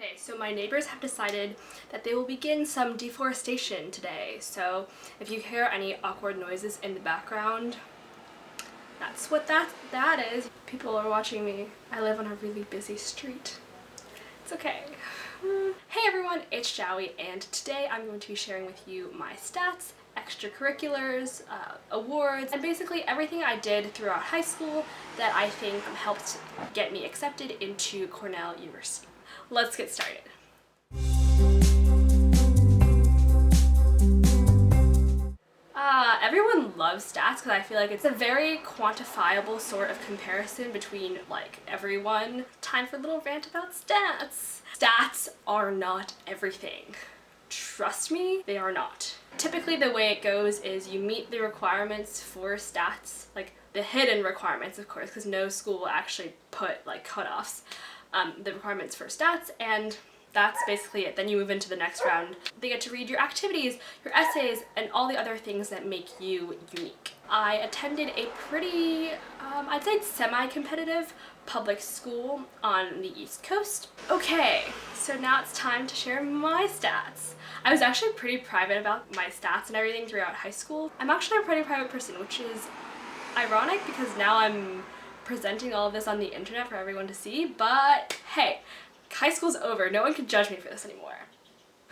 Okay, so my neighbors have decided that they will begin some deforestation today. So if you hear any awkward noises in the background, that's what that is. People are watching me. I live on a really busy street. It's okay. Hey everyone, it's Jowie, and today I'm going to be sharing with you my stats, extracurriculars, awards, and basically everything I did throughout high school that I think helped get me accepted into Cornell University. Let's get started. Everyone loves stats because I feel like it's a very quantifiable sort of comparison between like everyone. Time for a little rant about stats. Stats are not everything. Trust me, they are not. Typically the way it goes is you meet the requirements for stats, like the hidden requirements of course, because no school will actually put like cutoffs, the requirements for stats, and that's basically it. Then you move into the next round. They get to read your activities, your essays, and all the other things that make you unique. I attended a pretty, I'd say semi-competitive public school on the East Coast. Okay, so now it's time to share my stats. I was actually pretty private about my stats and everything throughout high school. I'm actually a pretty private person, which is ironic because now I'm presenting all of this on the internet for everyone to see, but hey, high school's over. No one can judge me for this anymore.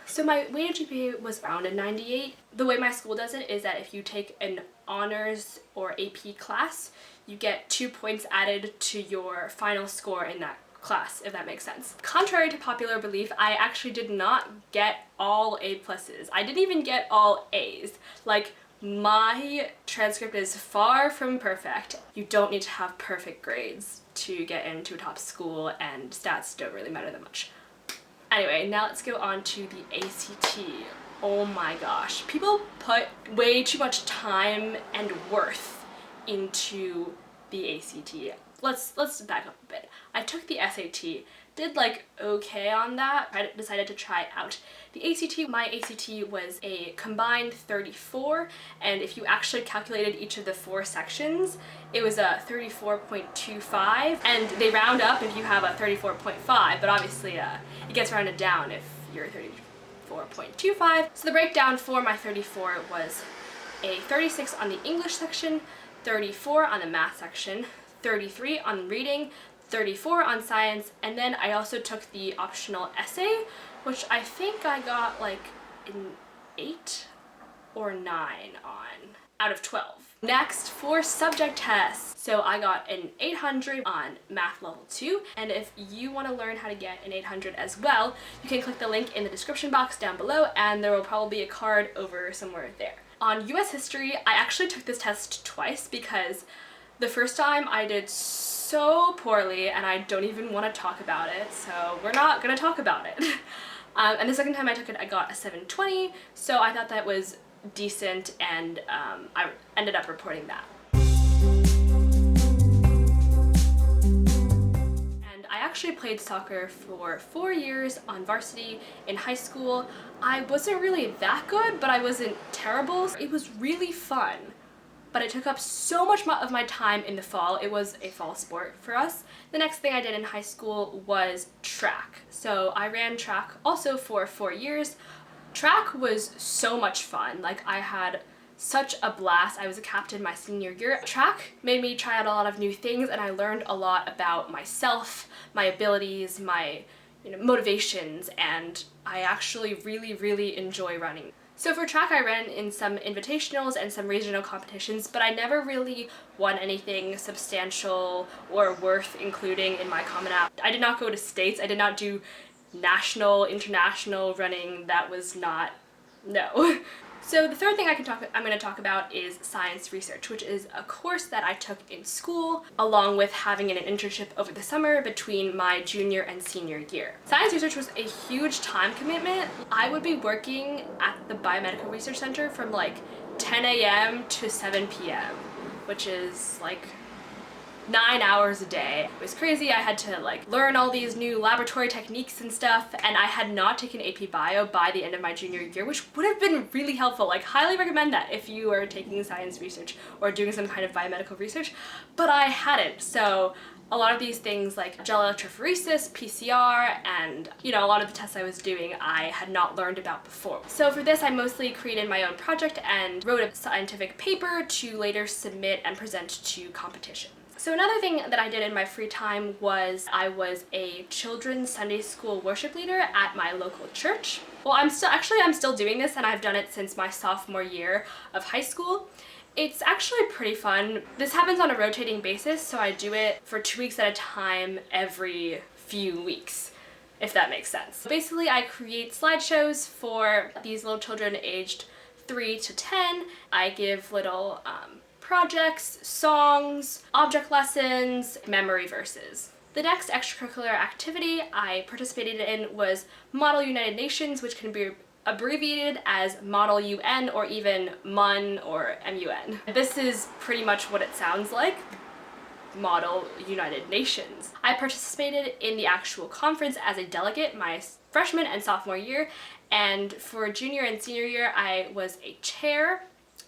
So my weighted GPA was around a 98. The way my school does it is that if you take an honors or AP class, you get 2 points added to your final score in that class, if that makes sense. Contrary to popular belief, I actually did not get all A+. I didn't even get all A's. Like, my transcript is far from perfect. You don't need to have perfect grades to get into a top school, and stats don't really matter that much. Anyway, now let's go on to the ACT. Oh my gosh. People put way too much time and worth into the ACT. Let's back up a bit. I took the SAT, did like okay on that. I decided to try it out. The ACT, my ACT was a combined 34, and if you actually calculated each of the 4 sections, it was a 34.25, and they round up if you have a 34.5, but obviously it gets rounded down if you're 34.25. So the breakdown for my 34 was a 36 on the English section, 34 on the math section, 33 on reading, 34 on science, and then I also took the optional essay, which I think I got like an 8 or 9 on out of 12. Next, for subject tests. So I got an 800 on math level 2, and if you want to learn how to get an 800 as well, you can click the link in the description box down below, and there will probably be a card over somewhere there. On US history, I actually took this test twice because the first time I did so poorly and I don't even want to talk about it, so we're not gonna talk about it. And the second time I took it, I got a 720, so I thought that was decent, and I ended up reporting that. And I actually played soccer for 4 years on varsity in high school. I wasn't really that good, but I wasn't terrible. It was really fun. But it took up so much of my time in the fall. It was a fall sport for us. The next thing I did in high school was track. So I ran track also for 4 years. Track was so much fun. Like, I had such a blast. I was a captain my senior year. Track made me try out a lot of new things, and I learned a lot about myself, my abilities, my motivations, and I actually really enjoy running. So for track, I ran in some invitationals and some regional competitions, but I never really won anything substantial or worth including in my Common App. I did not go to states. I did not do national, international running. That was not, no. So the third thing I'm going to talk about is science research, which is a course that I took in school, along with having an internship over the summer between my junior and senior year. Science research was a huge time commitment. I would be working at the Biomedical Research Center from like 10 a.m. to 7 p.m., which is like 9 hours a day. It was crazy. I had to like learn all these new laboratory techniques and stuff, and I had not taken AP Bio by the end of my junior year, which would have been really helpful. Like, highly recommend that if you are taking science research or doing some kind of biomedical research, but I hadn't. So a lot of these things like gel electrophoresis, PCR, and a lot of the tests I was doing I had not learned about before. So for this I mostly created my own project and wrote a scientific paper to later submit and present to competitions. So another thing that I did in my free time was I was a children's Sunday school worship leader at my local church. Well, I'm still doing this, and I've done it since my sophomore year of high school. It's actually pretty fun. This happens on a rotating basis, so I do it for 2 weeks at a time every few weeks, if that makes sense. Basically, I create slideshows for these little children aged 3 to 10. I give little projects, songs, object lessons, memory verses. The next extracurricular activity I participated in was Model United Nations, which can be abbreviated as Model UN or even MUN or MUN. This is pretty much what it sounds like, Model United Nations. I participated in the actual conference as a delegate my freshman and sophomore year, and for junior and senior year I was a chair.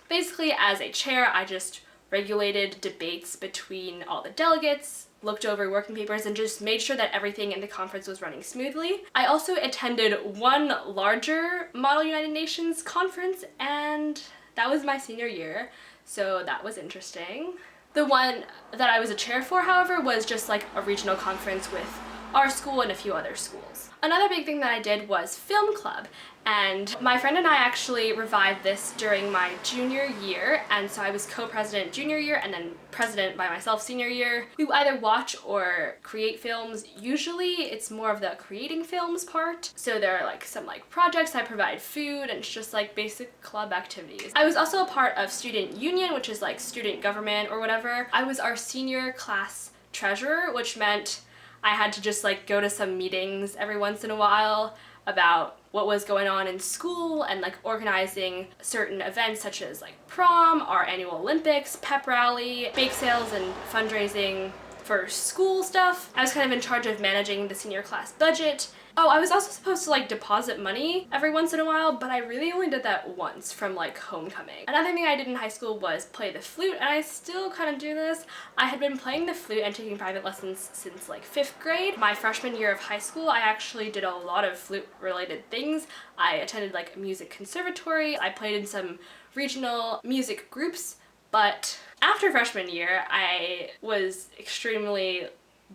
Basically, as a chair, I just regulated debates between all the delegates, looked over working papers, and just made sure that everything in the conference was running smoothly. I also attended one larger Model United Nations conference, and that was my senior year, so that was interesting. The one that I was a chair for, however, was just like a regional conference with our school and a few other schools. Another big thing that I did was film club, and my friend and I actually revived this during my junior year, and so I was co-president junior year and then president by myself senior year. We either watch or create films. Usually it's more of the creating films part, so there are like some projects. I provide food, and it's just like basic club activities. I was also a part of student union, which is like student government or whatever. I was our senior class treasurer, which meant I had to just go to some meetings every once in a while about what was going on in school and organizing certain events such as prom, our annual Olympics, pep rally, bake sales, and fundraising for school stuff. I was kind of in charge of managing the senior class budget. Oh, I was also supposed to deposit money every once in a while, but I really only did that once from homecoming. Another thing I did in high school was play the flute, and I still kind of do this. I had been playing the flute and taking private lessons since 5th grade. My freshman year of high school, I actually did a lot of flute related things. I attended a music conservatory. I played in some regional music groups, but after freshman year, I was extremely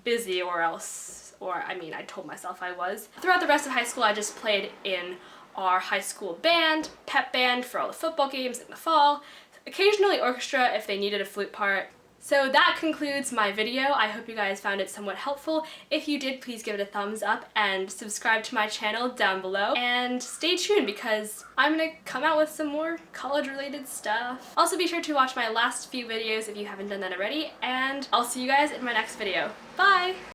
busy, I told myself I was. Throughout the rest of high school, I just played in our high school band, pep band for all the football games in the fall, occasionally orchestra if they needed a flute part. So that concludes my video. I hope you guys found it somewhat helpful. If you did, please give it a thumbs up and subscribe to my channel down below. And stay tuned because I'm gonna come out with some more college-related stuff. Also, be sure to watch my last few videos if you haven't done that already, and I'll see you guys in my next video. Bye!